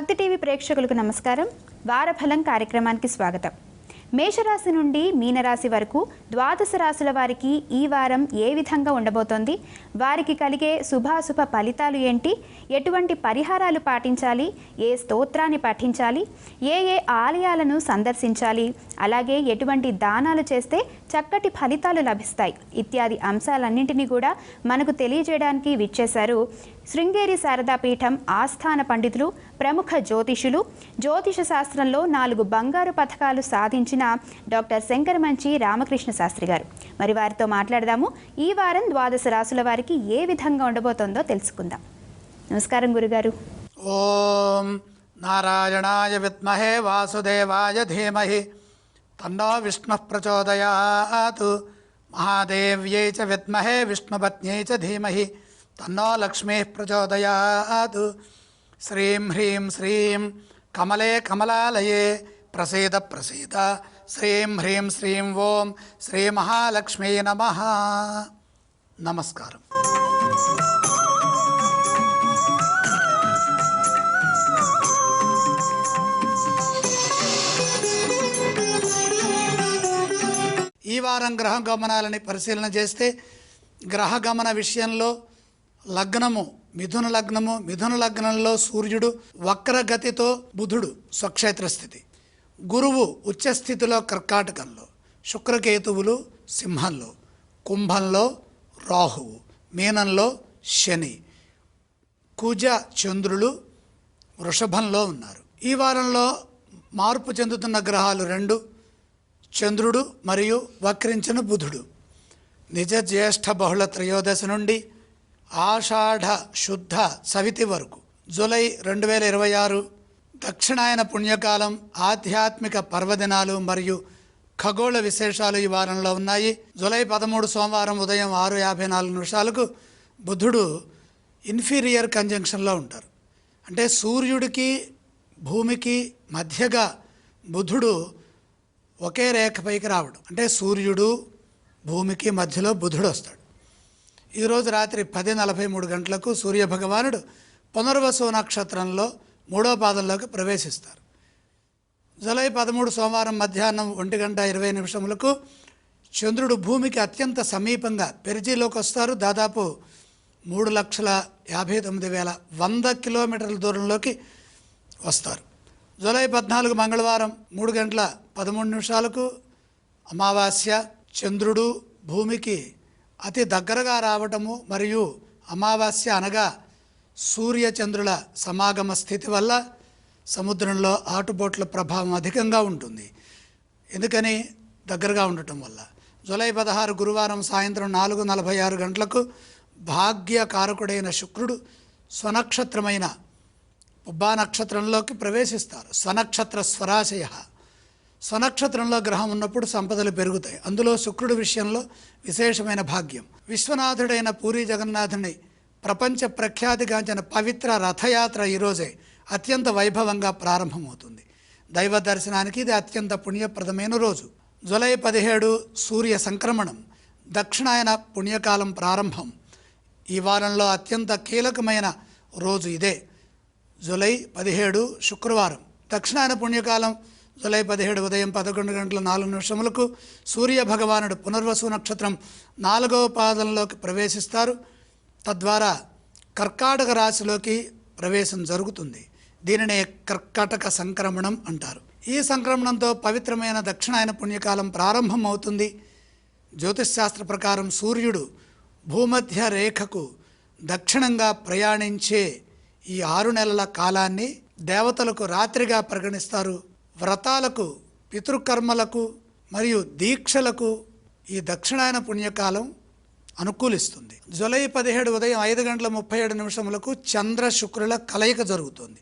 భక్తి టీవీ ప్రేక్షకులకు నమస్కారం. వారఫలం కార్యక్రమానికి స్వాగతం. మేషరాశి నుండి మీనరాశి వరకు ద్వాదశ రాశుల వారికి ఈ వారం ఏ విధంగా ఉండబోతోంది, వారికి కలిగే శుభాశుభ ఫలితాలు ఏంటి, ఎటువంటి పరిహారాలు పాటించాలి, ఏ స్తోత్రాన్ని పఠించాలి, ఏ ఆలయాలను సందర్శించాలి, అలాగే ఎటువంటి దానాలు చేస్తే చక్కటి ఫలితాలు లభిస్తాయి ఇత్యాది అంశాలన్నింటినీ కూడా మనకు తెలియజేయడానికి విచ్చేశారు శృంగేరి శారదాపీఠం ఆస్థాన పండితులు, ప్రముఖ జ్యోతిషులు, జ్యోతిష శాస్త్రంలో 4 బంగారు పథకాలు సాధించిన డాక్టర్ శంకరమంచి రామకృష్ణ శాస్త్రి గారు. మరి వారితో మాట్లాడదాము. ఈ వారం ద్వాదశ రాశుల వారికి ఏ విధంగా ఉండబోతోందో తెలుసుకుందాం. నమస్కారం గురుగారు. ఓం నారాయణాయ విద్మహే వాసుదేవాయ ధీమహి తన్నో విష్ణుః ప్రచోదయాత్. మహాదేవ్యై చ విద్మహే విష్ణుపత్న్యై చ ధీమహి తన్నో లక్ష్మీః ప్రచోదయాత్. శ్రీం హ్రీం శ్రీం కమలే కమలాలయే ప్రసీద ప్రసీద. శ్రీం హ్రీం శ్రీం ఓం శ్రీ మహాలక్ష్మీ నమః. నమస్కారం. ఈ వారం గ్రహ గమనాలని పరిశీలన చేస్తే గ్రహగమన విషయంలో లగ్నము మిథున లగ్నము, మిథున లగ్నంలో సూర్యుడు వక్రగతితో, బుధుడు స్వక్షేత్ర స్థితి, గురువు ఉచ్చస్థితిలో కర్కాటకంలో, శుక్రకేతువులు సింహంలో, కుంభంలో రాహువు, మీనంలో శని, కుజ చంద్రులు వృషభంలో ఉన్నారు. ఈ వారంలో మార్పు చెందుతున్న గ్రహాలు 2, చంద్రుడు మరియు వక్రించిన బుధుడు. నిజ జ్యేష్ఠ బహుళ త్రయోదశి నుండి ఆషాఢ శుద్ధ సవితి వరకు జూలై 2026 దక్షిణాయన పుణ్యకాలం, ఆధ్యాత్మిక పర్వదినాలు మరియు ఖగోళ విశేషాలు ఈ వారంలో ఉన్నాయి. జూలై 13 సోమవారం ఉదయం 6:54 బుధుడు ఇన్ఫీరియర్ కంజంక్షన్లో ఉంటారు. అంటే సూర్యుడికి భూమికి మధ్యగా బుధుడు ఒకే రేఖపైకి రావడం, అంటే సూర్యుడు భూమికి మధ్యలో బుధుడు వస్తాడు. ఈరోజు రాత్రి 10:43 సూర్యభగవానుడు పునర్వసు నక్షత్రంలో 3వ పాదంలోకి ప్రవేశిస్తారు. జూలై 13 సోమవారం మధ్యాహ్నం 1:20 చంద్రుడు భూమికి అత్యంత సమీపంగా పెర్జీలోకి వస్తారు. దాదాపు 3,59,100 కిలోమీటర్ల దూరంలోకి వస్తారు. జూలై 14 మంగళవారం 3:13 అమావాస్య. చంద్రుడు భూమికి అతి దగ్గరగా రావటము మరియు అమావాస్య అనగా సూర్యచంద్రుల సమాగమ స్థితి వల్ల సముద్రంలో ఆటుపోట్ల ప్రభావం అధికంగా ఉంటుంది. ఎందుకని? దగ్గరగా ఉండటం వల్ల. జూలై 16 గురువారం సాయంత్రం 4:46 భాగ్యకారకుడైన శుక్రుడు స్వనక్షత్రమైన పుబ్బా నక్షత్రంలోకి ప్రవేశిస్తారు. స్వనక్షత్ర స్వరాశయ. స్వనక్షత్రంలో గ్రహం ఉన్నప్పుడు సంపదలు పెరుగుతాయి. అందులో శుక్రుడి విషయంలో విశేషమైన భాగ్యం. విశ్వనాథుడైన పూరీ జగన్నాథుని ప్రపంచ ప్రఖ్యాతిగాంచిన పవిత్ర రథయాత్ర ఈరోజే అత్యంత వైభవంగా ప్రారంభమవుతుంది. దైవ దర్శనానికి ఇది అత్యంత పుణ్యప్రదమైన రోజు. జూలై 17 సూర్య సంక్రమణం, దక్షిణాయన పుణ్యకాలం ప్రారంభం. ఈ వారంలో అత్యంత కీలకమైన రోజు ఇదే. జూలై 17 శుక్రవారం. దక్షిణాయన పుణ్యకాలం జూలై 17 ఉదయం 11:04 సూర్య భగవానుడు పునర్వసు నక్షత్రం 4వ పాదంలోకి ప్రవేశిస్తారు. తద్వారా కర్కాటక రాశిలోకి ప్రవేశం జరుగుతుంది. దీనినే కర్కాటక సంక్రమణం అంటారు. ఈ సంక్రమణంతో పవిత్రమైన దక్షిణాయన పుణ్యకాలం ప్రారంభం అవుతుంది. జ్యోతిష్శాస్త్ర ప్రకారం సూర్యుడు భూమధ్య రేఖకు దక్షిణంగా ప్రయాణించే ఈ 6 నెలల కాలాన్ని దేవతలకు రాత్రిగా పరిగణిస్తారు. వ్రతాలకు, పితృకర్మలకు మరియు దీక్షలకు ఈ దక్షిణాయన పుణ్యకాలం అనుకూలిస్తుంది. జూలై 17 ఉదయం 5:37 చంద్ర శుక్రుల కలయిక జరుగుతుంది.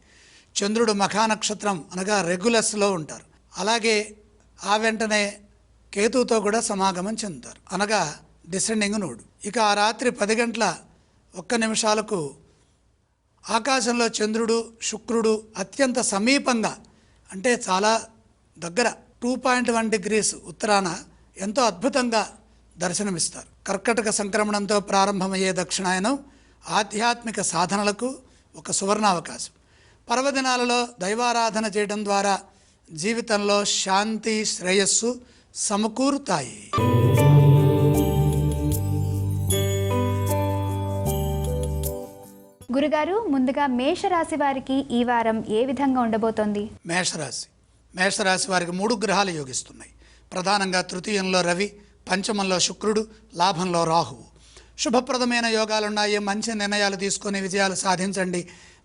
చంద్రుడు మఖా నక్షత్రం అనగా రెగ్యులస్లో ఉంటారు. అలాగే ఆ వెంటనే కేతువుతో కూడా సమాగమం చెందుతారు, అనగా డిసెండింగ్ నోడు. ఇక ఆ రాత్రి 10:01 ఆకాశంలో చంద్రుడు శుక్రుడు అత్యంత సమీపంగా, అంటే చాలా దగ్గర 2.1 degrees ఉత్తరాన ఎంతో అద్భుతంగా దర్శనమిస్తారు. కర్కటక సంక్రమణంతో ప్రారంభమయ్యే దక్షిణాయనం ఆధ్యాత్మిక సాధనలకు ఒక సువర్ణావకాశం. పర్వదినాలలో దైవారాధన చేయడం ద్వారా జీవితంలో శాంతి శ్రేయస్సు సమకూరుతాయి. గురుగారు, ముందుగా మేషరాశి వారికి ఈ వారం ఏ విధంగా ఉండబోతోంది? మేషరాశి వారికి 3 గ్రహాలు యోగిస్తున్నాయి. ప్రధానంగా తృతీయంలో రవి, పంచమంలో శుక్రుడు, లాభంలో రాహువు. శుభప్రదమైన యోగాలున్నాయి. మంచి నిర్ణయాలు తీసుకొని విజయాలు సాధించండి.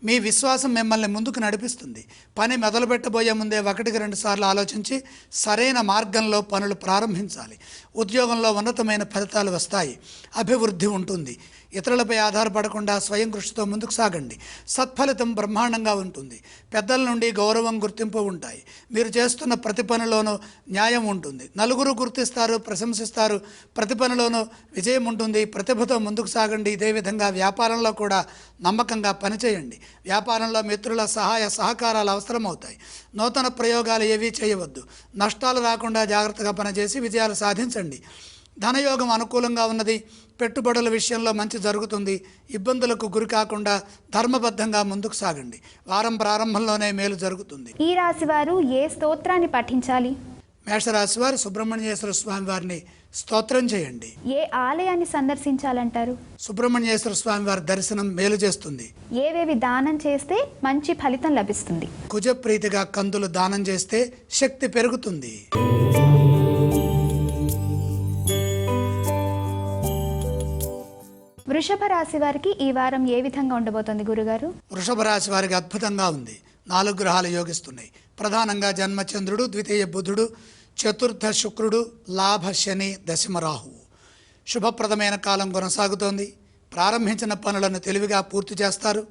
మీ విశ్వాసం మిమ్మల్ని ముందుకు నడిపిస్తుంది. పని మొదలుపెట్టబోయే ముందే 1-2 సార్లు ఆలోచించి సరైన మార్గంలో పనులు ప్రారంభించాలి. ఉద్యోగంలో ఉన్నతమైన ఫలితాలు వస్తాయి. అభివృద్ధి ఉంటుంది. ఇతరులపై ఆధారపడకుండా స్వయం కృషితో ముందుకు సాగండి. సత్ఫలితం బ్రహ్మాండంగా ఉంటుంది. పెద్దల నుండి గౌరవం, గుర్తింపు ఉంటాయి. మీరు చేస్తున్న ప్రతి పనిలోనూ న్యాయం ఉంటుంది. నలుగురు గుర్తిస్తారు, ప్రశంసిస్తారు. ప్రతి పనిలోనూ విజయం ఉంటుంది. ప్రతిభతో ముందుకు సాగండి. ఇదే విధంగా వ్యాపారంలో కూడా నమ్మకంగా పనిచేయండి. వ్యాపారంలో మిత్రుల సహాయ సహకారాలు అవసరమవుతాయి. నూతన ప్రయోగాలు ఏవీ చేయవద్దు. నష్టాలు రాకుండా జాగ్రత్తగా పనిచేసి విజయాలు సాధించండి. ధనయోగం అనుకూలంగా ఉన్నది. పెట్టుబడుల విషయంలో మంచి జరుగుతుంది. ఇబ్బందులకు గురి కాకుండా ధర్మబద్ధంగా ముందుకు సాగండి. వారం ప్రారంభంలోనే మేలు జరుగుతుంది. ఈ రాశి వారు ఏ స్తోత్రాన్ని పఠించాలి? మేషరాశి వారు సుబ్రహ్మణ్యేశ్వర స్వామి వారిని స్తోత్రం చేయండి. ఏ ఆలయాన్ని సందర్శించాలంటారు? సుబ్రహ్మణ్యేశ్వర స్వామి వారి దర్శనం మేలు చేస్తుంది. ఏవేవి దానం చేస్తే మంచి ఫలితం లభిస్తుంది? కుజప్రీతిగా కందులు దానం చేస్తే శక్తి పెరుగుతుంది. వృషభ రాశి వారికి ఈ వారం ఏ విధంగా ఉండబోతోంది గురుగారు? వృషభ రాశి వారికి అద్భుతంగా ఉంది. 4 గ్రహాలు యోగిస్తున్నాయి. ప్రధానంగా జన్మచంద్రుడు, ద్వితీయ బుధుడు, చతుర్థ శుక్రుడు, లాభ శని, దశమ రాహువు. శుభప్రదమైన కాలం కొనసాగుతోంది. ప్రారంభించిన పనులను తెలివిగా పూర్తి చేస్తారు.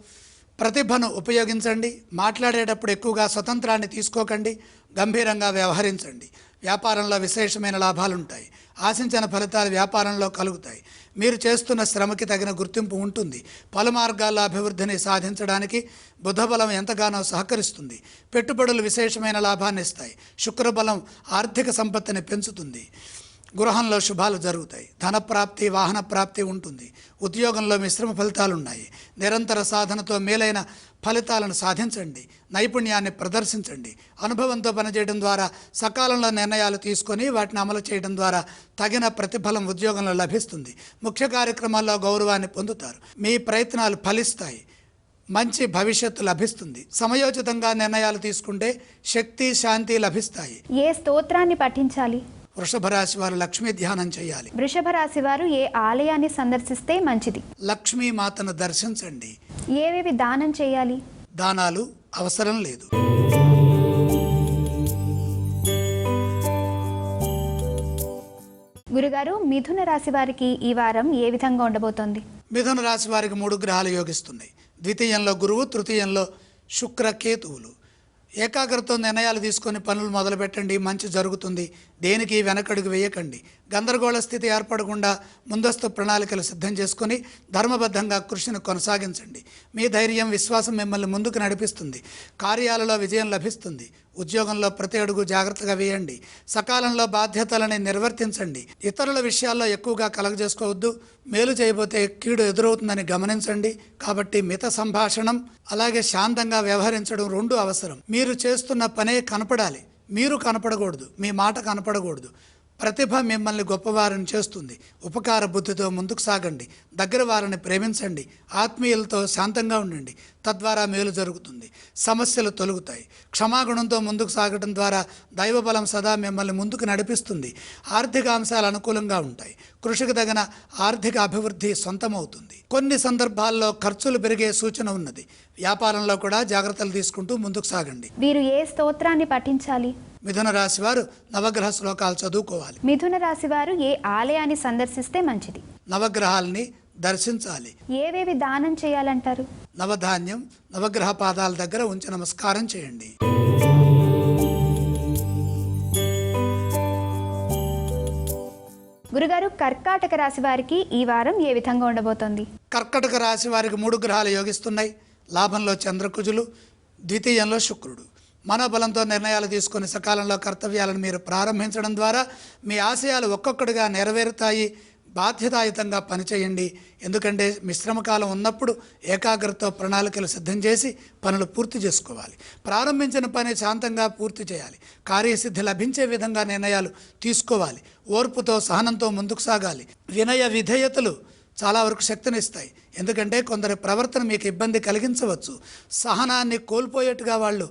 ప్రతిభను ఉపయోగించండి. మాట్లాడేటప్పుడు ఎక్కువగా స్వతంత్రాన్ని తీసుకోకండి. గంభీరంగా వ్యవహరించండి. వ్యాపారంలో విశేషమైన లాభాలుంటాయి. ఆశించిన ఫలితాలు వ్యాపారంలో కలుగుతాయి. మీరు చేస్తున్న శ్రమకి తగిన గుర్తింపు ఉంటుంది. పలు మార్గాల్లో అభివృద్ధిని సాధించడానికి బుధబలం ఎంతగానో సహకరిస్తుంది. పెట్టుబడులు విశేషమైన లాభాన్ని ఇస్తాయి. శుక్రబలం ఆర్థిక సంపత్తిని పెంచుతుంది. గృహంలో శుభాలు జరుగుతాయి. ధనప్రాప్తి, వాహన ప్రాప్తి ఉంటుంది. ఉద్యోగంలో మిశ్రమ ఫలితాలు ఉన్నాయి. నిరంతర సాధనతో మేలైన ఫలితాలను సాధించండి. నైపుణ్యాన్ని ప్రదర్శించండి. అనుభవంతో పనిచేయడం ద్వారా సకాలంలో నిర్ణయాలు తీసుకొని వాటిని అమలు చేయడం ద్వారా తగిన ప్రతిఫలం ఉద్యోగంలో లభిస్తుంది. ముఖ్య కార్యక్రమాల్లో గౌరవాన్ని పొందుతారు. మీ ప్రయత్నాలు ఫలిస్తాయి. మంచి భవిష్యత్తు లభిస్తుంది. సమయోచితంగా నిర్ణయాలు తీసుకుంటే శక్తి, శాంతి లభిస్తాయి. ఏ స్తోత్రాన్ని పఠించాలి? వృషభ రాశి వారు లక్ష్మీ ధ్యానం చేయాలి. వృషభ రాశి వారు ఏ ఆలయాన్ని సందర్శిస్తే మంచిది? లక్ష్మీ మాతను దర్శించండి. ఏవేవి దానం చేయాలి? దానాలు అవసరం లేదు. గురుగారు, మిథున రాశి వారికి ఈ వారం ఏ విధంగా ఉండబోతోంది? మిథున రాశి వారికి 3 గ్రహాలు యోగిస్తున్నాయి. ద్వితీయంలో గురువు, తృతీయంలో శుక్ర, కేతువులు. ఏకాగ్రతతో నిర్ణయాలు తీసుకొని పనులు మొదలుపెట్టండి. మంచి జరుగుతుంది. దేనికి వెనకడుగు వేయకండి. గందరగోళ స్థితి ఏర్పడకుండా ముందస్తు ప్రణాళికలు సిద్ధం చేసుకొని ధర్మబద్ధంగా కృషిని కొనసాగించండి. మీ ధైర్యం, విశ్వాసం మిమ్మల్ని ముందుకు నడిపిస్తుంది. కార్యాలలో విజయం లభిస్తుంది. ఉద్యోగంలో ప్రతి అడుగు జాగ్రత్తగా వేయండి. సకాలంలో బాధ్యతలని నిర్వర్తించండి. ఇతరుల విషయాల్లో ఎక్కువగా కలగజేసుకోవద్దు. మేలు చేయబోతే కీడు ఎదురవుతుందని గమనించండి. కాబట్టి మిత సంభాషణం, అలాగే శాంతంగా వ్యవహరించడం 2 అవసరం. మీరు చేస్తున్న పనే కనపడాలి. మీరు కనపడకూడదు. మీ మాట కనపడకూడదు. ప్రతిభ మిమ్మల్ని గొప్పవారిని చేస్తుంది. ఉపకార బుద్ధితో ముందుకు సాగండి. దగ్గర వారిని ప్రేమించండి. ఆత్మీయులతో శాంతంగా ఉండండి. తద్వారా మేలు జరుగుతుంది. సమస్యలు తొలగుతాయి. క్షమాగుణంతో ముందుకు సాగడం ద్వారా దైవబలం సదా మిమ్మల్ని ముందుకు నడిపిస్తుంది. ఆర్థిక అంశాలు అనుకూలంగా ఉంటాయి. కృషికి తగిన ఆర్థిక అభివృద్ధి సొంతమవుతుంది. కొన్ని సందర్భాల్లో ఖర్చులు పెరిగే సూచన ఉన్నది. వ్యాపారంలో కూడా జాగ్రత్తలు తీసుకుంటూ ముందుకు సాగండి. వీరు ఏ స్తోత్రాన్ని పఠించాలి? మిథున రాశి వారు నవగ్రహ శ్లోకాలు చదువుకోవాలి. మిథున రాశి వారు ఏ ఆలయాన్ని సందర్శిస్తే మంచిది? నవగ్రహాలని దర్శించాలి. ఏవేవి దానం చేయాలంటారు? నవధాన్యం నవగ్రహ పాదాల దగ్గర ఉంచి నమస్కారం చేయండి. గురుగారు, కర్కాటక రాశి వారికి ఈ వారం ఏ విధంగా ఉండబోతోంది? కర్కటక రాశి వారికి 3 గ్రహాలు యోగిస్తున్నాయి. లాభంలో చంద్రకుజులు, ద్వితీయంలో శుక్రుడు. మనోబలంతో నిర్ణయాలు తీసుకుని సకాలంలో కర్తవ్యాలను మీరు ప్రారంభించడం ద్వారా మీ ఆశయాలు ఒక్కొక్కటిగా నెరవేరుతాయి. బాధ్యతాయుతంగా పనిచేయండి. ఎందుకంటే మిశ్రమ కాలం ఉన్నప్పుడు ఏకాగ్రతతో ప్రణాళికలు సిద్ధం చేసి పనులు పూర్తి చేసుకోవాలి. ప్రారంభించిన పని శాంతంగా పూర్తి చేయాలి. కార్యసిద్ధి లభించే విధంగా నిర్ణయాలు తీసుకోవాలి. ఓర్పుతో సహనంతో ముందుకు సాగాలి. వినయ విధేయతలు చాలా వరకు శక్తినిస్తాయి. ఎందుకంటే కొందరి ప్రవర్తన మీకు ఇబ్బంది కలిగించవచ్చు. సహనాన్ని కోల్పోయేట్టుగా వాళ్ళు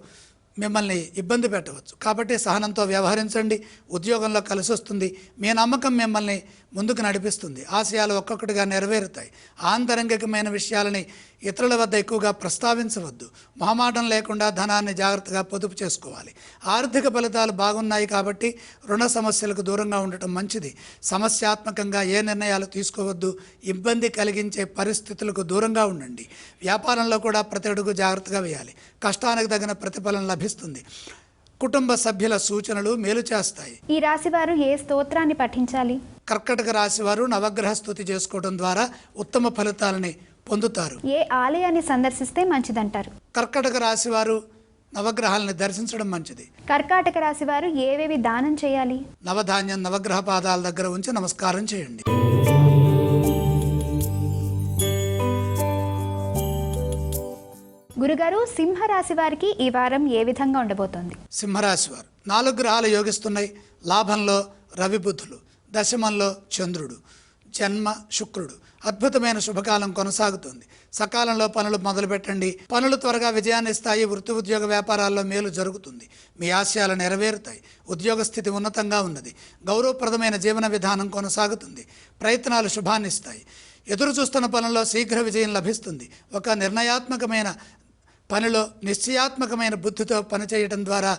మిమ్మల్ని ఇబ్బంది పెట్టవచ్చు. కాబట్టి సహనంతో వ్యవహరించండి. ఉద్యోగంలో కలిసి వస్తుంది. మీ నమ్మకం మిమ్మల్ని ముందుకు నడిపిస్తుంది. ఆశయాలు ఒక్కొక్కటిగా నెరవేరుతాయి. ఆంతరంగికమైన విషయాలని ఇతరుల వద్ద ఎక్కువగా ప్రస్తావించవద్దు. మొహమాటం లేకుండా ధనాన్ని జాగ్రత్తగా పొదుపు చేసుకోవాలి. ఆర్థిక ఫలితాలు బాగున్నాయి కాబట్టి రుణ సమస్యలకు దూరంగా ఉండటం మంచిది. సమస్యాత్మకంగా ఏ నిర్ణయాలు తీసుకోవద్దు. ఇబ్బంది కలిగించే పరిస్థితులకు దూరంగా ఉండండి. వ్యాపారంలో కూడా ప్రతి అడుగు జాగ్రత్తగా వేయాలి. కష్టానికి తగిన ప్రతిఫలం లభిస్తుంది. కుటుంబ సభ్యుల సూచనలు మేలు చేస్తాయి. ఈ రాశివారు ఏ స్తోత్రాన్ని పఠించాలి? కర్కటక రాశివారు నవగ్రహ స్తుతి చేసుకోవడం ద్వారా ఉత్తమ ఫలితాలని పొందుతారు. ఏ ఆలయాన్ని సందర్శిస్తే మంచిదంటారు? కర్కటక రాశివారు నవగ్రహాలని దర్శించడం మంచిది. కర్కాటక రాశివారు ఏవేవి దానం చేయాలి? నవధాన్యం నవగ్రహ పాదాల దగ్గర ఉంచి నమస్కారం చేయండి. గురుగారు, సింహరాశి వారికి ఈ వారం ఏ విధంగా ఉండబోతోంది? సింహరాశి వారు 4 గ్రహాలు యోగిస్తున్నాయి. లాభంలో రవి బుధులు, దశమంలో చంద్రుడు, జన్మ శుక్రుడు. అద్భుతమైన శుభకాలం కొనసాగుతుంది. సకాలంలో పనులు మొదలుపెట్టండి. పనులు త్వరగా విజయాన్ని ఇస్తాయి. వృత్తి ఉద్యోగ వ్యాపారాల్లో మేలు జరుగుతుంది. మీ ఆశయాలు నెరవేరుతాయి. ఉద్యోగ స్థితి ఉన్నతంగా ఉన్నది. గౌరవప్రదమైన జీవన విధానం కొనసాగుతుంది. ప్రయత్నాలు శుభాన్ని ఇస్తాయి. ఎదురు చూస్తున్న పనుల్లో శీఘ్ర విజయం లభిస్తుంది. ఒక నిర్ణయాత్మకమైన పనిలో నిశ్చయాత్మకమైన బుద్ధితో పనిచేయడం ద్వారా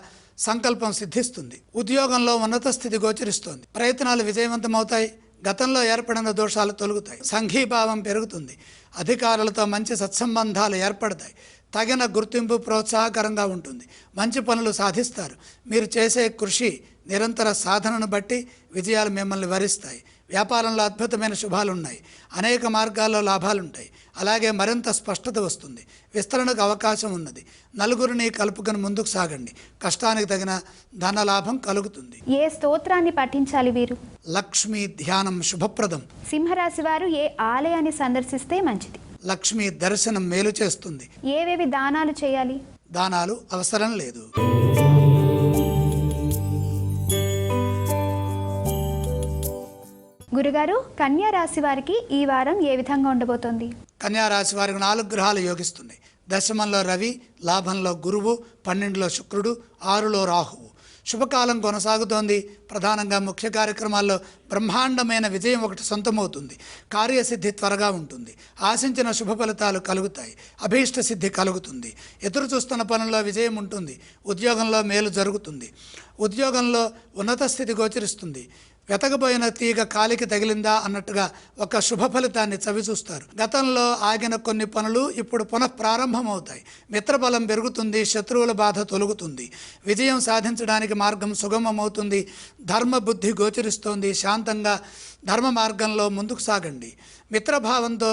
సంకల్పం సిద్ధిస్తుంది. ఉద్యోగంలో ఉన్నత స్థితి గోచరిస్తోంది. ప్రయత్నాలు విజయవంతమవుతాయి. గతంలో ఏర్పడిన దోషాలు తొలగుతాయి. సంఘీభావం పెరుగుతుంది. అధికారులతో మంచి సత్సంబంధాలు ఏర్పడతాయి. తగిన గుర్తింపు ప్రోత్సాహకరంగా ఉంటుంది. మంచి పనులు సాధిస్తారు. మీరు చేసే కృషి నిరంతర సాధనను బట్టి విజయాలు మిమ్మల్ని వరిస్తాయి. వ్యాపారంలో అద్భుతమైన శుభాలున్నాయి. అనేక మార్గాల్లో లాభాలుంటాయి. అలాగే మరింత స్పష్టత వస్తుంది. విస్తరణకు అవకాశం ఉన్నది. నలుగురిని కలుపుకొని ముందుకు సాగండి. కష్టానికి తగిన ధనలాభం కలుగుతుంది. ఏ స్తోత్రాన్ని పఠించాలి వీరు? లక్ష్మీ ధ్యానం శుభప్రదం. సింహరాశి వారు ఏ ఆలయాన్ని సందర్శిస్తే మంచిది? లక్ష్మీ దర్శనం మేలు చేస్తుంది. ఏవేవి దానాలు చేయాలి? దానాలు అవసరం లేదు. గురుగారు, కన్యా రాశి వారికి ఈ వారం ఏ విధంగా ఉండబోతోంది? కన్యా రాశి వారికి 4 గ్రహాలు యోగిస్తున్నాయి. దశమంలో రవి, లాభంలో గురువు, 12లో శుక్రుడు, 6లో రాహువు. శుభకాలం కొనసాగుతోంది. ప్రధానంగా ముఖ్య కార్యక్రమాల్లో బ్రహ్మాండమైన విజయం ఒకటి సొంతమవుతుంది. కార్యసిద్ధి త్వరగా ఉంటుంది. ఆశించిన శుభ ఫలితాలు కలుగుతాయి. అభీష్ట సిద్ధి కలుగుతుంది. ఎదురు చూస్తున్న పనుల్లో విజయం ఉంటుంది. ఉద్యోగంలో మేలు జరుగుతుంది. ఉద్యోగంలో ఉన్నత స్థితి గోచరిస్తుంది. వెతకబోయిన తీగ కాలికి తగిలిందా అన్నట్టుగా ఒక శుభ ఫలితాన్ని చవిచూస్తారు. గతంలో ఆగిన కొన్ని పనులు ఇప్పుడు పునఃప్రారంభమవుతాయి. మిత్రబలం పెరుగుతుంది. శత్రువుల బాధ తొలగుతుంది. విజయం సాధించడానికి మార్గం సుగమమవుతుంది. ధర్మబుద్ధి గోచరిస్తోంది. శాంతంగా ధర్మ మార్గంలో ముందుకు సాగండి. మిత్రభావంతో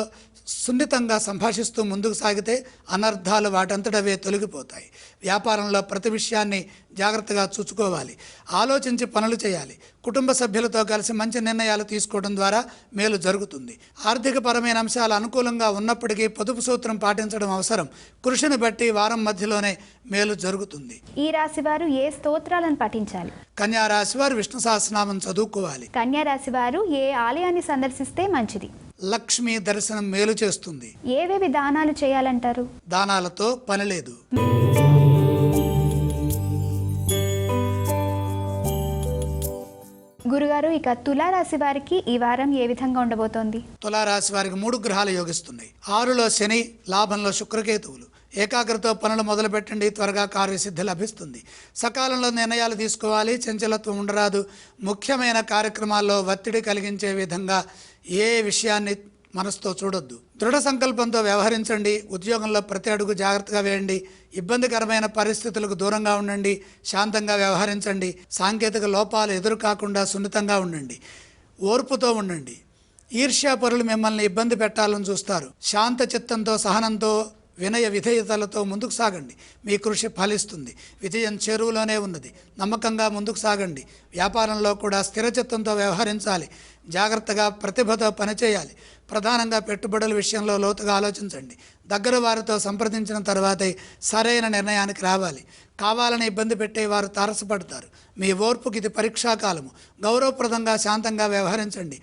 సున్నితంగా సంభాషిస్తూ ముందుకు సాగితే అనర్థాలు వాటంతటవే తొలగిపోతాయి. వ్యాపారంలో ప్రతి విషయాన్ని జాగ్రత్తగా చూసుకోవాలి. ఆలోచించి పనులు చేయాలి. కుటుంబ సభ్యులతో కలిసి మంచి నిర్ణయాలు తీసుకోవడం ద్వారా మేలు జరుగుతుంది. ఆర్థికపరమైన అంశాలు అనుకూలంగా ఉన్నప్పటికీ పొదుపు సూత్రం పాటించడం అవసరం. కృషిని బట్టి వారం మధ్యలోనే మేలు జరుగుతుంది. ఈ రాశి వారు ఏ స్తోత్రాలను పఠించాలి? కన్యా రాశి వారు విష్ణు సహస్రనామం చదువుకోవాలి. కన్యా రాశి వారు ఏ ఆలయాన్ని సందర్శిస్తే మంచిది? లక్ష్మీ దర్శనం మేలు చేస్తుంది. ఏవేవి దానాలు చేయాలంటారు? దానాలతో పని లేదు. గురుగారు, ఇక తులారాశి వారికి ఈ వారం ఏ విధంగా ఉండబోతోంది? తులారాశి వారికి 3 గ్రహాలు యోగిస్తున్నాయి. 6లో శని, లాభంలో శుక్రకేతువులు. ఏకాగ్రతతో పనులు మొదలుపెట్టండి. త్వరగా కార్యసిద్ధి లభిస్తుంది. సకాలంలో నిర్ణయాలు తీసుకోవాలి. చంచలత్వం ఉండరాదు. ముఖ్యమైన కార్యక్రమాల్లో ఒత్తిడి కలిగించే విధంగా ఏ విషయాన్ని మనసుతో చూడొద్దు. దృఢ సంకల్పంతో వ్యవహరించండి. ఉద్యోగంలో ప్రతి అడుగు జాగ్రత్తగా వేయండి. ఇబ్బందికరమైన పరిస్థితులకు దూరంగా ఉండండి. శాంతంగా వ్యవహరించండి. సాంకేతిక లోపాలు ఎదురు కాకుండా సున్నితంగా ఉండండి. ఓర్పుతో ఉండండి. ఈర్ష్యాపరులు మిమ్మల్ని ఇబ్బంది పెట్టాలని చూస్తారు. శాంత చిత్తంతో, సహనంతో, వినయ విధేయతలతో ముందుకు సాగండి. మీ కృషి ఫలిస్తుంది. విజయం చేరువలోనే ఉన్నది. నమ్మకంగా ముందుకు సాగండి. వ్యాపారంలో కూడా స్థిరచిత్తంతో వ్యవహరించాలి. జాగ్రత్తగా ప్రతిభతో పనిచేయాలి. ప్రధానంగా పెట్టుబడుల విషయంలో లోతుగా ఆలోచించండి. దగ్గర వారితో సంప్రదించిన తర్వాతే సరైన నిర్ణయానికి రావాలి. కావాలని ఇబ్బంది పెట్టే వారు తారసపడతారు. మీ ఓర్పుకి ఇది పరీక్షాకాలము. గౌరవప్రదంగా శాంతంగా వ్యవహరించండి.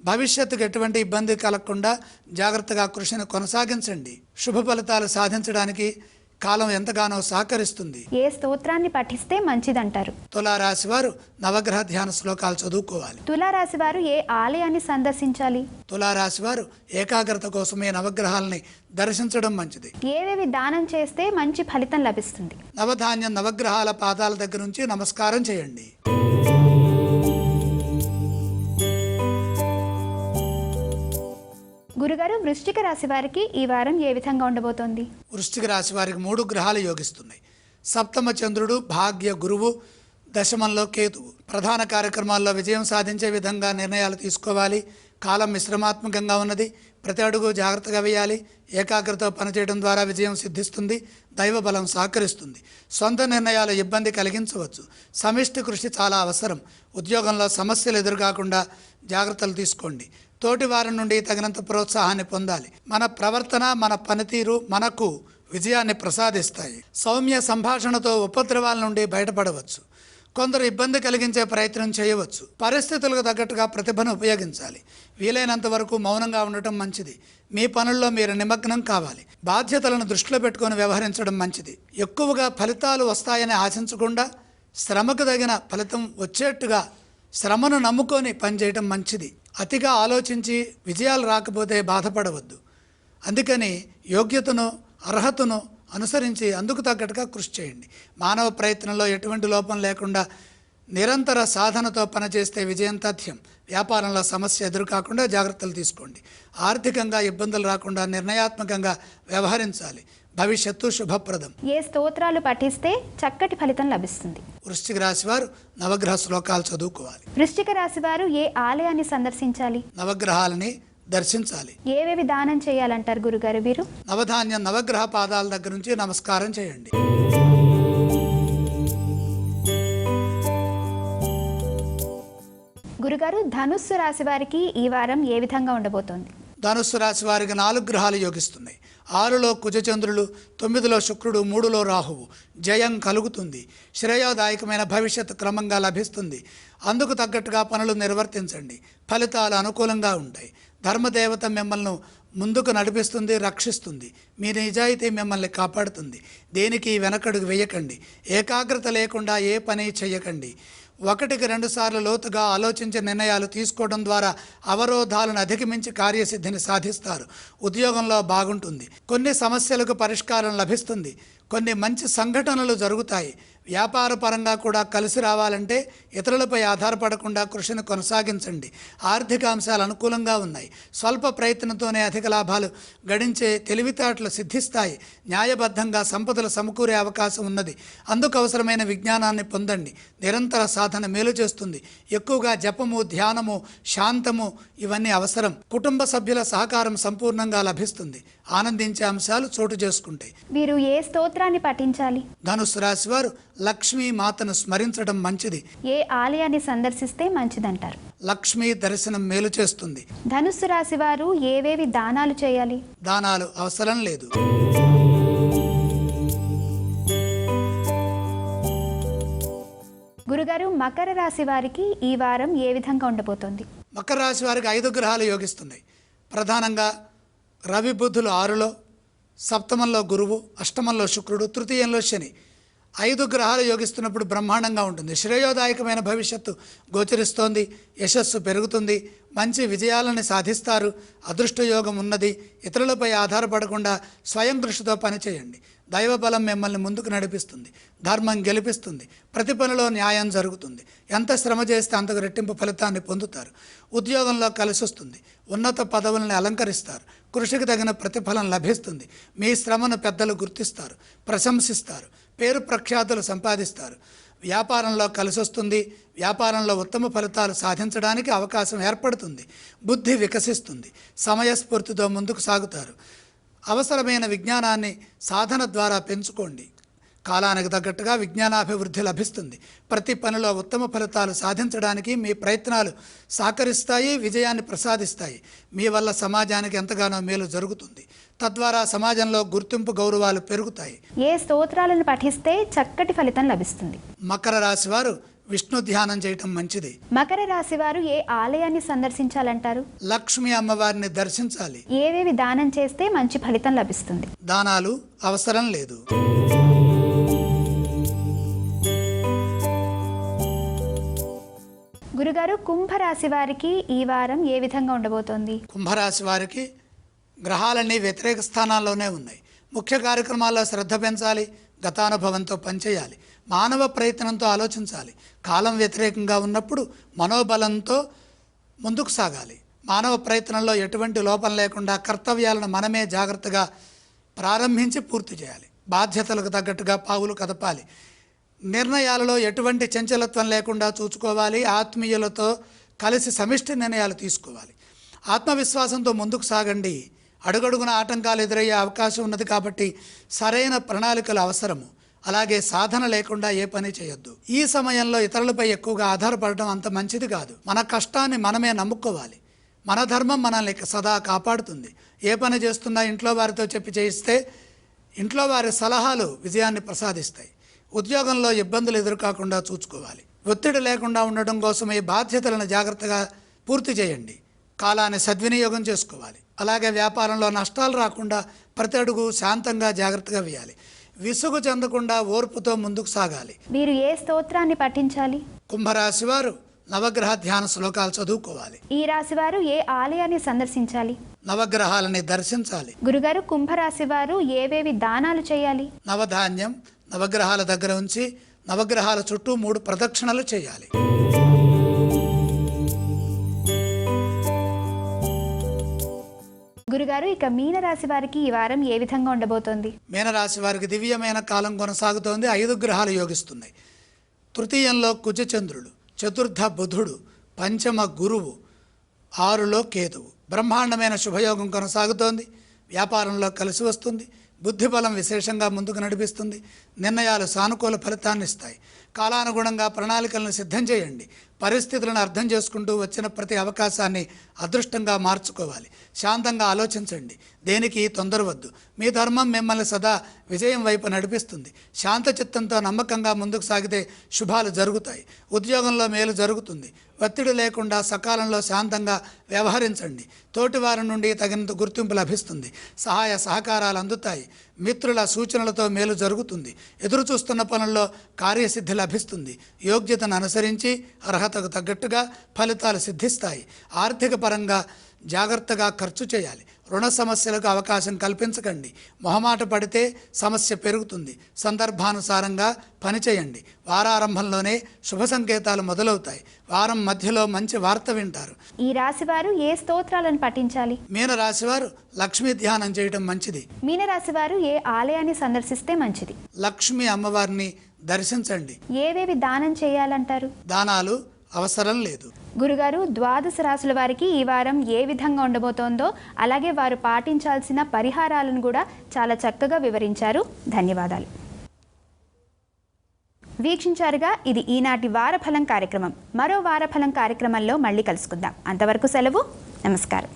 భవిష్యత్తుకు ఎటువంటి ఇబ్బంది కలగకుండా జాగ్రత్తగా కృషిని కొనసాగించండి. శుభ ఫలితాలు సాధించడానికి కాలం ఎంతగానో సహకరిస్తుంది. ఏ స్తోత్రాన్ని పఠిస్తే మంచిదంటారు? తులారాశి వారు నవగ్రహ ధ్యాన శ్లోకాలు చదువుకోవాలి. తులారాశి వారు ఏ ఆలయాన్ని సందర్శించాలి? తులారాశి వారు ఏకాగ్రత కోసమే నవగ్రహాలని దర్శించడం మంచిది. ఏవేవి దానం చేస్తే మంచి ఫలితం లభిస్తుంది? నవధాన్యం నవగ్రహాల పాదాల దగ్గర నుంచి నమస్కారం చేయండి. గురుగారు, వృశ్చిక రాశి వారికి ఈ వారం ఏ విధంగా ఉండబోతోంది? వృశ్చిక రాశి వారికి 3 గ్రహాలు యోగిస్తున్నాయి. సప్తమ చంద్రుడు, భాగ్య గురువు, దశమంలో కేతువు. ప్రధాన కార్యక్రమాల్లో విజయం సాధించే విధంగా నిర్ణయాలు తీసుకోవాలి. కాలం మిశ్రమాత్మకంగా ఉన్నది. ప్రతి అడుగు జాగ్రత్తగా వేయాలి. ఏకాగ్రతతో పనిచేయడం ద్వారా విజయం సిద్ధిస్తుంది. దైవ బలం సహకరిస్తుంది. సొంత నిర్ణయాలు ఇబ్బంది కలిగించవచ్చు. సమిష్టి కృషి చాలా అవసరం. ఉద్యోగంలో సమస్యలు ఎదురుకాకుండా జాగ్రత్తలు తీసుకోండి. తోటి వారి నుండి తగినంత ప్రోత్సాహాన్ని పొందాలి. మన ప్రవర్తన, మన పనితీరు మనకు విజయాన్ని ప్రసాదిస్తాయి. సౌమ్య సంభాషణతో ఉపద్రవాల నుండి బయటపడవచ్చు. కొందరు ఇబ్బంది కలిగించే ప్రయత్నం చేయవచ్చు. పరిస్థితులకు తగ్గట్టుగా ప్రతిభను ఉపయోగించాలి. వీలైనంత వరకు మౌనంగా ఉండటం మంచిది. మీ పనుల్లో మీరు నిమగ్నం కావాలి. బాధ్యతలను దృష్టిలో పెట్టుకొని వ్యవహరించడం మంచిది. ఎక్కువగా ఫలితాలు వస్తాయని ఆశించకుండా శ్రమకు తగిన ఫలితం వచ్చేట్టుగా శ్రమను నమ్ముకొని పనిచేయటం మంచిది. అతిగా ఆలోచించి విజయాలు రాకపోతే బాధపడవద్దు. అందుకని యోగ్యతను, అర్హతను అనుసరించి అందుకు తగ్గట్టుగా కృషి చేయండి. మానవ ప్రయత్నంలో ఎటువంటి లోపం లేకుండా నిరంతర సాధనతో పనిచేస్తే విజయం తథ్యం. వ్యాపారంలో సమస్య ఎదురుకాకుండా జాగ్రత్తలు తీసుకోండి. ఆర్థికంగా ఇబ్బందులు రాకుండా నిర్ణయాత్మకంగా వ్యవహరించాలి. భవిష్యత్తు శుభప్రదం. ఏ స్తోత్రాలు పఠిస్తే చక్కటి ఫలితం లభిస్తుంది? వృశ్చిక రాశి వారు నవగ్రహ శ్లోకాలు చదువుకోవాలి. వృశ్చిక రాశి వారు ఏ ఆలయాన్ని సందర్శించాలి? నవగ్రహాలని దర్శించాలి. ఏవేవి దానం చేయాలంటారు గురుగారు వీరు? నవధాన్యం నవగ్రహ పాదాల దగ్గర నుంచి నమస్కారం చేయండి. గురుగారు, ధనుస్సు రాశి వారికి ఈ వారం ఏ విధంగా ఉండబోతోంది? ధనుస్సు రాశి వారికి 4 గ్రహాలు యోగిస్తున్నాయి. 6లో కుజచంద్రులు, 9లో శుక్రుడు, 3లో రాహువు. జయం కలుగుతుంది. శ్రేయోదాయకమైన భవిష్యత్తు క్రమంగా లభిస్తుంది. అందుకు తగ్గట్టుగా పనులు నిర్వర్తించండి. ఫలితాలు అనుకూలంగా ఉంటాయి. ధర్మదేవత మిమ్మల్ని ముందుకు నడిపిస్తుంది, రక్షిస్తుంది. మీ నిజాయితీ మిమ్మల్ని కాపాడుతుంది. దేనికి వెనకడుగు వేయకండి. ఏకాగ్రత లేకుండా ఏ పని చేయకండి. 1కి 2 సార్లు లోతుగా ఆలోచించి నిర్ణయాలు తీసుకోవడం ద్వారా అవరోధాలను అధిగమించి కార్యసిద్ధిని సాధిస్తారు. ఉద్యోగంలో బాగుంటుంది. కొన్ని సమస్యలకు పరిష్కారం లభిస్తుంది. కొన్ని మంచి సంఘటనలు జరుగుతాయి. వ్యాపార పరంగా కూడా కలిసి రావాలంటే ఇతరులపై ఆధారపడకుండా కృషిని కొనసాగించండి. ఆర్థిక అంశాలు అనుకూలంగా ఉన్నాయి. స్వల్ప ప్రయత్నంతోనే అధిక లాభాలు గడించే తెలివితేటలు సిద్ధిస్తాయి. న్యాయబద్ధంగా సంపదలు సమకూరే అవకాశం ఉన్నది. అందుకు అవసరమైన విజ్ఞానాన్ని పొందండి. నిరంతర సాధన మేలు చేస్తుంది. ఎక్కువగా జపము, ధ్యానము, శాంతము ఇవన్నీ అవసరం. కుటుంబ సభ్యుల సహకారం సంపూర్ణంగా లభిస్తుంది. ఆనందించే అంశాలు చోటు చేసుకుంటాయి. వీరు ఏ స్తోత్రాన్ని పఠించాలి? ధనుస్సు రాశి వారు లక్ష్మీ మాతను స్మరించడం మంచిది. ఏ ఆలయాన్ని సందర్శిస్తే మంచిదంటారు? లక్ష్మీ దర్శనం మేలు చేస్తుంది. ధనుస్సు రాశి వారు ఏవేవి దానాలు చేయాలి? దానాలు అవసరం లేదు. గురుగారు, మకర రాశి వారికి ఈ వారం ఏ విధంగా ఉండబోతోంది? మకర రాశి వారికి 5 గ్రహాలు యోగిస్తున్నాయి. ప్రధానంగా రవి బుధులు 6లో, సప్తమంలో గురువు, అష్టమంలో శుక్రుడు, తృతీయంలో శని. 5 గ్రహాలు యోగిస్తున్నప్పుడు బ్రహ్మాండంగా ఉంటుంది. శ్రేయోదాయకమైన భవిష్యత్తు గోచరిస్తోంది. యశస్సు పెరుగుతుంది. మంచి విజయాలను సాధిస్తారు. అదృష్టయోగం ఉన్నది. ఇతరులపై ఆధారపడకుండా స్వయం కృషితో పనిచేయండి. దైవ బలం మిమ్మల్ని ముందుకు నడిపిస్తుంది. ధర్మం గెలిపిస్తుంది. ప్రతి పనిలో న్యాయం జరుగుతుంది. ఎంత శ్రమ చేస్తే అంతకు రెట్టింపు ఫలితాన్ని పొందుతారు. ఉద్యోగంలో కలిసి వస్తుంది. ఉన్నత పదవుల్ని అలంకరిస్తారు. కృషికి తగిన ప్రతిఫలం లభిస్తుంది. మీ శ్రమను పెద్దలు గుర్తిస్తారు, ప్రశంసిస్తారు. పేరు ప్రఖ్యాతులు సంపాదిస్తారు. వ్యాపారంలో కలిసి వస్తుంది. వ్యాపారంలో ఉత్తమ ఫలితాలు సాధించడానికి అవకాశం ఏర్పడుతుంది. బుద్ధి వికసిస్తుంది. సమయస్ఫూర్తితో ముందుకు సాగుతారు. అవసరమైన విజ్ఞానాన్ని సాధన ద్వారా పెంచుకోండి. కాలానికి తగ్గట్టుగా విజ్ఞానాభివృద్ధి లభిస్తుంది. ప్రతి పనిలో ఉత్తమ ఫలితాలు సాధించడానికి మీ ప్రయత్నాలు సహకరిస్తాయి, విజయాన్ని ప్రసాదిస్తాయి. మీ వల్ల సమాజానికి ఎంతగానో మేలు జరుగుతుంది. తద్వారా సమాజంలో గుర్తింపు, గౌరవాలు పెరుగుతాయి. ఏ స్తోత్రాలను పఠిస్తే చక్కటి ఫలితం లభిస్తుంది? మకర రాశి వారు విష్ణు ధ్యానం చేయటం మంచిది. మకర రాశి వారు ఏ ఆలయాన్ని సందర్శించాలంటారు? లక్ష్మీ అమ్మవారిని దర్శించాలి. ఏవేవి దానం చేస్తే మంచి ఫలితం లభిస్తుంది? దానాలు అవసరం లేదు. గురుగారు, కుంభరాశి వారికి ఈ వారం ఏ విధంగా ఉండబోతోంది? కుంభరాశి వారికి గ్రహాలన్నీ వ్యతిరేక స్థానాల్లోనే ఉన్నాయి. ముఖ్య కార్యక్రమాల్లో శ్రద్ధ పెంచాలి. గతానుభవంతో పనిచేయాలి. మానవ ప్రయత్నంతో ఆలోచించాలి. కాలం వ్యతిరేకంగా ఉన్నప్పుడు మనోబలంతో ముందుకు సాగాలి. మానవ ప్రయత్నంలో ఎటువంటి లోపం లేకుండా కర్తవ్యాలను మనమే జాగ్రత్తగా ప్రారంభించి పూర్తి చేయాలి. బాధ్యతలకు తగ్గట్టుగా పావులు కదపాలి. నిర్ణయాలలో ఎటువంటి చంచలత్వం లేకుండా చూసుకోవాలి. ఆత్మీయులతో కలిసి సమిష్టి నిర్ణయాలు తీసుకోవాలి. ఆత్మవిశ్వాసంతో ముందుకు సాగండి. అడుగడుగున ఆటంకాలు ఎదురయ్యే అవకాశం ఉన్నది కాబట్టి సరైన ప్రణాళికలు అవసరము. అలాగే సాధన లేకుండా ఏ పని చేయొద్దు. ఈ సమయంలో ఇతరులపై ఎక్కువగా ఆధారపడటం అంత మంచిది కాదు. మన కష్టాన్ని మనమే నమ్ముకోవాలి. మన ధర్మం మనల్ని సదా కాపాడుతుంది. ఏ పని చేస్తున్నా ఇంట్లో వారితో చెప్పి చేయిస్తే ఇంట్లో వారి సలహాలు విజయాన్ని ప్రసాదిస్తాయి. ఉద్యోగంలో ఇబ్బందులు ఎదురుకాకుండా చూసుకోవాలి. ఒత్తిడి లేకుండా ఉండడం కోసం ఈ బాధ్యతలను జాగ్రత్తగా పూర్తి చేయండి. కాలాన్ని సద్వినియోగం చేసుకోవాలి. అలాగే వ్యాపారంలో నష్టాలు రాకుండా ప్రతి అడుగు శాంతంగా జాగ్రత్తగా వేయాలి. విసుగు చెందకుండా ఓర్పుతో ముందుకు సాగాలి. మీరు ఏ స్తోత్రాన్ని పఠించాలి? కుంభరాశి వారు నవగ్రహ ధ్యాన శ్లోకాలు చదువుకోవాలి. ఈ రాశి వారు ఏ ఆలయాన్ని సందర్శించాలి? నవగ్రహాలని దర్శించాలి. గురుగారు, కుంభరాశి వారు ఏవేవి దానాలు చేయాలి? నవధాన్యం నవగ్రహాల దగ్గర ఉంచి నవగ్రహాల చుట్టూ 3 ప్రదక్షిణలు చేయాలి. గురుగారు, ఇక మీనరాశి వారికి ఈ వారం ఏ విధంగా ఉండబోతోంది? మీనరాశి వారికి దివ్యమైన కాలం కొనసాగుతోంది. 5 గ్రహాలు యోగిస్తున్నాయి. తృతీయంలో కుజచంద్రుడు, చతుర్థ బుధుడు, పంచమ గురువు, 6లో కేతువు. బ్రహ్మాండమైన శుభయోగం కొనసాగుతోంది. వ్యాపారంలో కలిసి వస్తుంది. బుద్ధిబలం విశేషంగా ముందుకు నడిపిస్తుంది. నిర్ణయాలు సానుకూల ఫలితాన్ని ఇస్తాయి. కాలానుగుణంగా ప్రణాళికలను సిద్ధం చేయండి. పరిస్థితులను అర్థం చేసుకుంటూ వచ్చిన ప్రతి అవకాశాన్ని అదృష్టంగా మార్చుకోవాలి. శాంతంగా ఆలోచించండి. దేనికి తొందరవద్దు. మీ ధర్మం మిమ్మల్ని సదా విజయం వైపు నడిపిస్తుంది. శాంత చిత్తంతో నమ్మకంగా ముందుకు సాగితే శుభాలు జరుగుతాయి. ఉద్యోగంలో మేలు జరుగుతుంది. ఒత్తిడి లేకుండా సకాలంలో శాంతంగా వ్యవహరించండి. తోటివారి నుండి తగినంత గుర్తింపు లభిస్తుంది. సహాయ సహకారాలు అందుతాయి. మిత్రుల సూచనలతో మేలు జరుగుతుంది. ఎదురు చూస్తున్న పనుల్లో కార్యసిద్ధి లభిస్తుంది. యోగ్యతను అనుసరించి అర్హతకు తగ్గట్టుగా ఫలితాలు సిద్ధిస్తాయి. ఆర్థిక పరంగా జాగ్రత్తగా ఖర్చు చేయాలి. రుణ సమస్యలకు అవకాశం కల్పించకండి. మొహమాట పడితే సమస్య పెరుగుతుంది. సందర్భానుసారంగా పనిచేయండి. వారారంభంలోనే శుభ సంకేతాలు మొదలవుతాయి. వారం మధ్యలో మంచి వార్త వింటారు. ఈ రాశివారు ఏ స్తోత్రాలను పఠించాలి? మీనరాశివారు లక్ష్మీ ధ్యానం చేయడం మంచిది. మీనరాశివారు ఏ ఆలయాన్ని సందర్శిస్తే మంచిది? లక్ష్మీ అమ్మవారిని దర్శించండి. ఏవేవి దానం చేయాలంటారు? దానాలు అవసరం లేదు. గురుగారు, ద్వాదశ రాశుల వారికి ఈ వారం ఏ విధంగా ఉండబోతోందో, అలాగే వారు పాటించాల్సిన పరిహారాలను కూడా చాలా చక్కగా వివరించారు. ధన్యవాదాలు. వీక్షించారుగా, ఇది ఈనాటి వారఫలం కార్యక్రమం. మరో వారఫలం కార్యక్రమంలో మళ్ళీ కలుసుకుందాం. అంతవరకు సెలవు. నమస్కారం.